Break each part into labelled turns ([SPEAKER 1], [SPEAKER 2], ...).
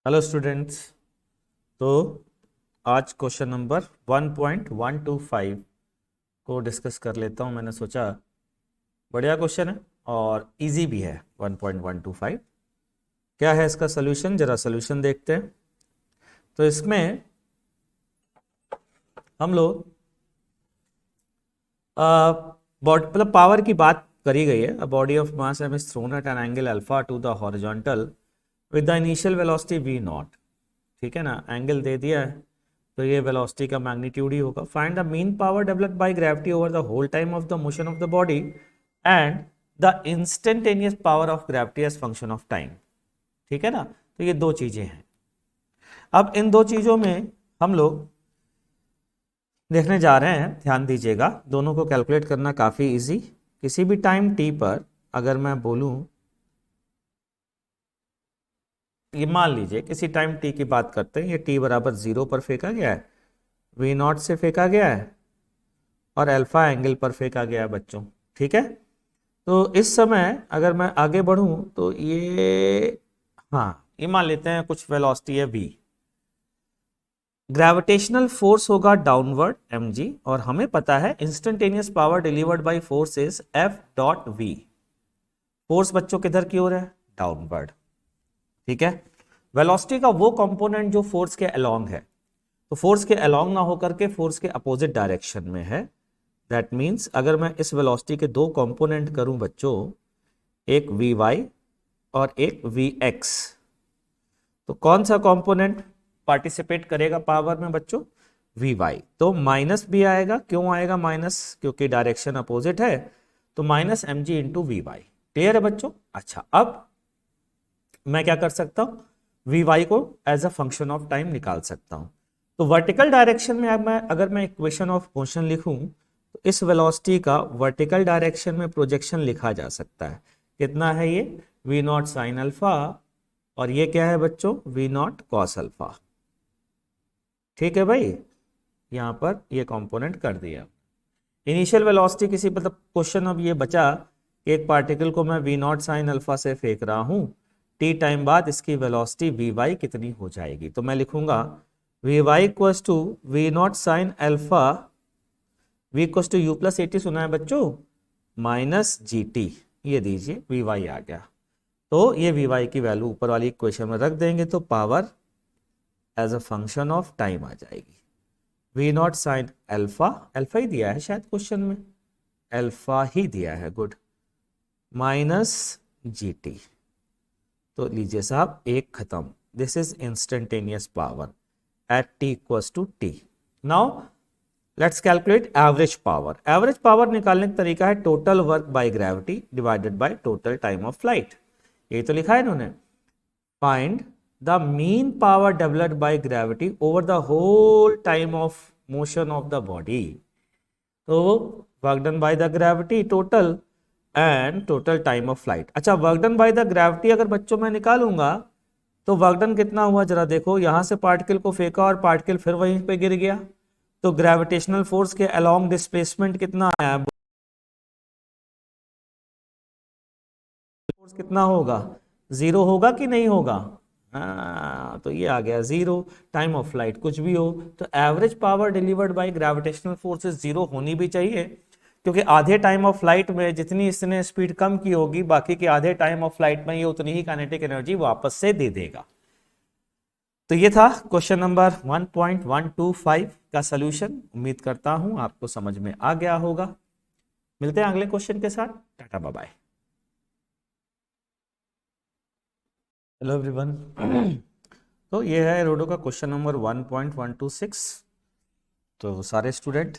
[SPEAKER 1] Hello students. तो आज question number 1.125 को डिस्कस कर लेता हूं। मैंने सोचा बढ़िया क्वेश्चन है और इजी भी है। 1.125 क्या है इसका सोल्यूशन, जरा सोल्यूशन देखते हैं। तो इसमें हम लोग मतलब पावर की बात करी गई है। A body of mass m is thrown at an angle alpha to the horizontal with the initial velocity v not. ठीक है ना, एंगल दे दिया है तो ये वेलोसिटी का मैग्नीट्यूड ही होगा। Find the mean power developed by gravity over the whole time of the motion of the body and the instantaneous power of gravity as function of time. ठीक है ना, तो ये दो चीजें हैं। अब इन दो चीजों में हम लोग देखने जा रहे हैं, ध्यान दीजिएगा। दोनों को कैलकुलेट करना काफी इजी। किसी भी टाइम टी पर अगर मैं बोलूं, ये मान लीजिए किसी टाइम टी की बात करते हैं, ये टी बराबर 0 पर फेंका गया है, वी नॉट से फेंका गया है और अल्फा एंगल पर फेंका गया है बच्चों। ठीक है, तो इस समय अगर मैं आगे बढ़ूं तो ये, हाँ, ये मान लेते हैं कुछ वेलोसिटी है वी। ग्रेविटेशनल फोर्स होगा डाउनवर्ड mg और हमें पता है instantaneous power delivered by force is f dot v। Force बच्चों किधर की ओर है? डाउनवर्ड। ठीक है, वेलोसिटी का वो कंपोनेंट जो फोर्स के अलोंग है, तो फोर्स के अलोंग ना होकर के फोर्स के अपोजिट डायरेक्शन में है। दैट मीन्स अगर मैं इस वेलोसिटी के दो कंपोनेंट करूं बच्चों, एक vy और एक vx, तो कौन सा कंपोनेंट पार्टिसिपेट करेगा पावर में बच्चों? vy। तो माइनस भी आएगा। क्यों आएगा माइनस? क्योंकि डायरेक्शन अपोजिट है, तो minus mg into v y. Clear है बच्चों? अच्छा, अब मैं क्या कर सकता हूं, vy को as a function of time निकाल सकता हूं। तो वर्टिकल डायरेक्शन में अगर मैं इक्वेशन ऑफ मोशन लिखूं तो इस वेलोसिटी का वर्टिकल डायरेक्शन में प्रोजेक्शन लिखा जा सकता है। कितना है ये? v नॉट साइन अल्फा और ये क्या है बच्चों? v not cos alpha. ठीक है भाई, यहां पर ये कंपोनेंट कर दिया। इनिशियल वेलोसिटी किसी, मतलब क्वेश्चन अब ये बचा कि एक पार्टिकल को मैं v नॉट साइन अल्फा से फेंक रहा हूं, t टाइम बाद इसकी वेलोसिटी vy कितनी हो जाएगी। तो मैं लिखूंगा vy equals to v not sine alpha, v equals to u plus a t, सुना है बच्चों, माइनस जी टी। ये दीजिए vy आ गया। तो ये vy की वैल्यू ऊपर वाली इक्वेशन में रख देंगे तो power as a function of time आ जाएगी। We not sine alpha, alpha ही दिया है शायद क्वेश्चन में, अल्फा ही दिया है, गुड, माइनस जी टी। तो लीजिए साहब, एक खत्म। This is instantaneous power at t equals to t. Now let's calculate average power. Average power निकालने का तरीका है total work by gravity divided by total time of flight. ये तो लिखा है इन्होंने। Find the mean power developed by gravity over the whole time of motion of the body। तो work done by the gravity total and total time of flight. अच्छा, work done by the gravity अगर बच्चों मैं निकालूंगा तो work done कितना हुआ जरा देखो। यहां से पार्टिकल को फेंका और पार्टिकल फिर वहीं पे गिर गया, तो ग्रेविटेशनल फोर्स के अलोंग डिस्प्लेसमेंट कितना आया? फोर्स कितना होगा? जीरो होगा कि नहीं होगा? हाँ, तो ये आ गया जीरो। टाइम ऑफ फ्लाइट कुछ भी हो, तो average power delivered by gravitational forces zero होनी भी चाहिए, क्योंकि आधे टाइम ऑफ फ्लाइट में जितनी इसने स्पीड कम की होगी, बाकी के आधे टाइम ऑफ फ्लाइट में ये उतनी ही काइनेटिक एनर्जी वापस से दे देगा। तो ये था क्वेश्चन नंबर 1.125 का सॉल्यूशन। उम्मीद करता हूं आपको समझ में आ गया होगा। मिलते हैं अगले क्वेश्चन के साथ। Tata bye bye. Hello everyone. तो ये है रोडो का क्वेश्चन नंबर 1.126। तो सारे स्टूडेंट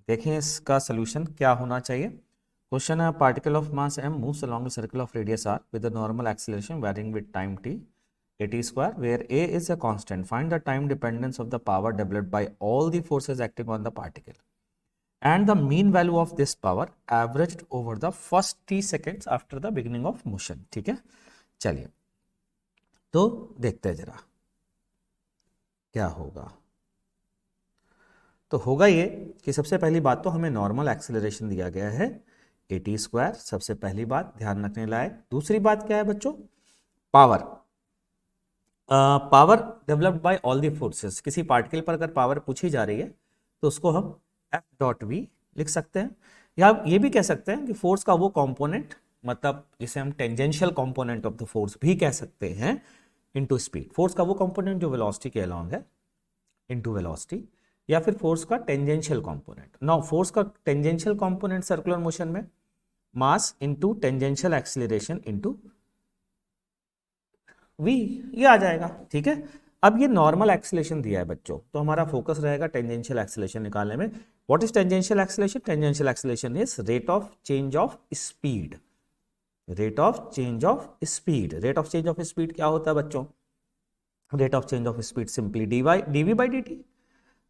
[SPEAKER 1] देखें इसका सोल्यूशन क्या होना चाहिए। क्वेश्चन है, particle of mass m moves along a circle of radius r with a normal acceleration varying with time t at square where a is a constant. Find the time dependence of the power developed by all the forces acting on the particle and the mean value of this power averaged over the first t seconds after the beginning of motion। ठीक है, चलिए तो देखते हैं जरा क्या होगा। तो होगा ये कि सबसे पहली बात तो हमें नॉर्मल एक्सेलरेशन दिया गया है एटी स्क्वायर, सबसे पहली बात ध्यान रखने लायक। दूसरी बात क्या है बच्चों? Power. Power developed bye all the forces, किसी पार्टिकल पर अगर पावर पूछी जा रही है तो उसको हम F डॉट वी लिख सकते हैं, या ये भी कह सकते हैं कि फोर्स का वो कंपोनेंट, मतलब इसे हम tangential component of the force भी कह सकते हैं, इनटू स्पीड। फोर्स का वो कंपोनेंट जो वेलोसिटी के अलोंग है, इनटू वेलोसिटी, या फिर फोर्स का टेंजेंशियल कंपोनेंट। नाउ फोर्स का टेंजेंशियल कंपोनेंट सर्कुलर मोशन में mass into tangential acceleration into v, ये आ जाएगा। ठीक है, अब ये नॉर्मल एक्सीलरेशन दिया है बच्चों, तो हमारा फोकस रहेगा टेंजेंशियल एक्सीलरेशन निकालने में। What is tangential acceleration? Tangential acceleration is rate of change of speed. Rate of change of speed, rate of change of speed क्या होता है बच्चों? Rate of change of speed simply d v by d t.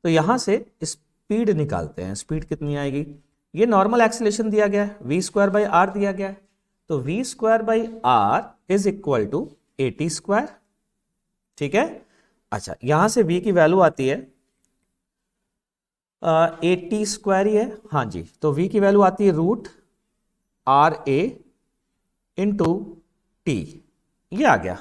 [SPEAKER 1] तो यहां से speed निकालते हैं, speed कितनी आएगी? ये नॉर्मल एक्सीलरेशन दिया गया है, वी स्क्वायर बाई आर दिया गया है, तो v square by r is equal to a t square. ठीक है, अच्छा यहां से v की वैल्यू आती है ए टी स्क्वायर ही है, हाँ जी, तो v की वैल्यू आती है root r a into t, ये आ गया।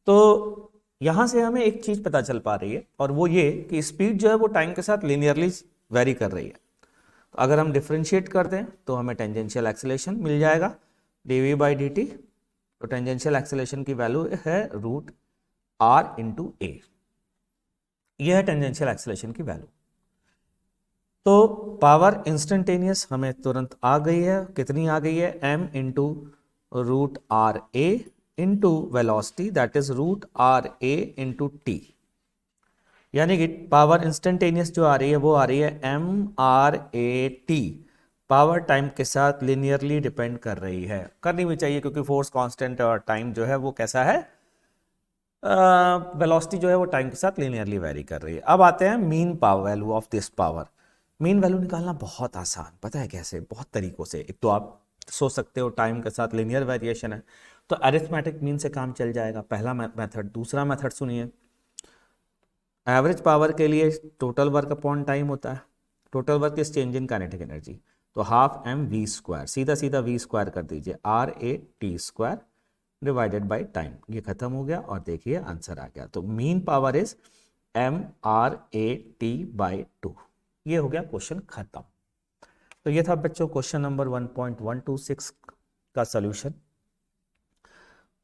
[SPEAKER 1] तो यहां से हमें एक चीज पता चल पा रही है, और वो ये कि स्पीड जो है वो टाइम के साथ लिनियरली वेरी कर रही है। तो अगर हम डिफ्रेंशिएट कर दें तो हमें टेंजेंशियल एक्सीलरेशन मिल जाएगा dv बाई डी टी। तो टेंजेंशियल एक्सीलरेशन की वैल्यू है रूट आर इंटू ए, यह है टेंजेंशियल एक्सीलरेशन की वैल्यू। तो पावर इंस्टेंटेनियस हमें तुरंत आ गई है, कितनी आ गई है? m into root r a into velocity, that is root r a into t. यानी कि पावर इंस्टेंटेनियस जो आ रही है वो आ रही है m r a t. Power time के साथ लिनियरली डिपेंड कर रही है, करनी भी चाहिए क्योंकि फोर्स कांस्टेंट और टाइम जो है वो कैसा है, वेलोसिटी जो है वो टाइम के साथ लिनियरली वेरी कर रही है। अब आते हैं mean power value of this power. Mean value निकालना बहुत आसान, पता है कैसे? बहुत तरीकों से। एक तो आप सोच सकते हो टाइम के साथ लिनियर वेरिएशन है, तो अरिथमेटिक मीन से काम चल जाएगा, पहला मेथड। दूसरा मेथड सुनिए, एवरेज पावर के लिए टोटल वर्क अपॉन टाइम होता है, total work is change in kinetic energy, तो हाफ एम वी स्क्वायर, सीधा सीधा वी स्क्वायर कर दीजिए, r a t square divided by time, ये खत्म हो गया और देखिए आंसर आ गया। तो mean power is m r a t by 2, ये हो गया क्वेश्चन खत्म। तो ये था बच्चों क्वेश्चन नंबर 1.126 का सॉल्यूशन।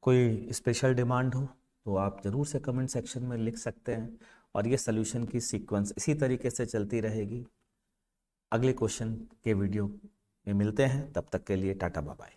[SPEAKER 1] कोई स्पेशल डिमांड हो तो आप ज़रूर से कमेंट सेक्शन में लिख सकते हैं, और ये सॉल्यूशन की सीक्वेंस इसी तरीके से चलती रहेगी। अगले क्वेश्चन के वीडियो में मिलते हैं, तब तक के लिए टाटा बाय बाय।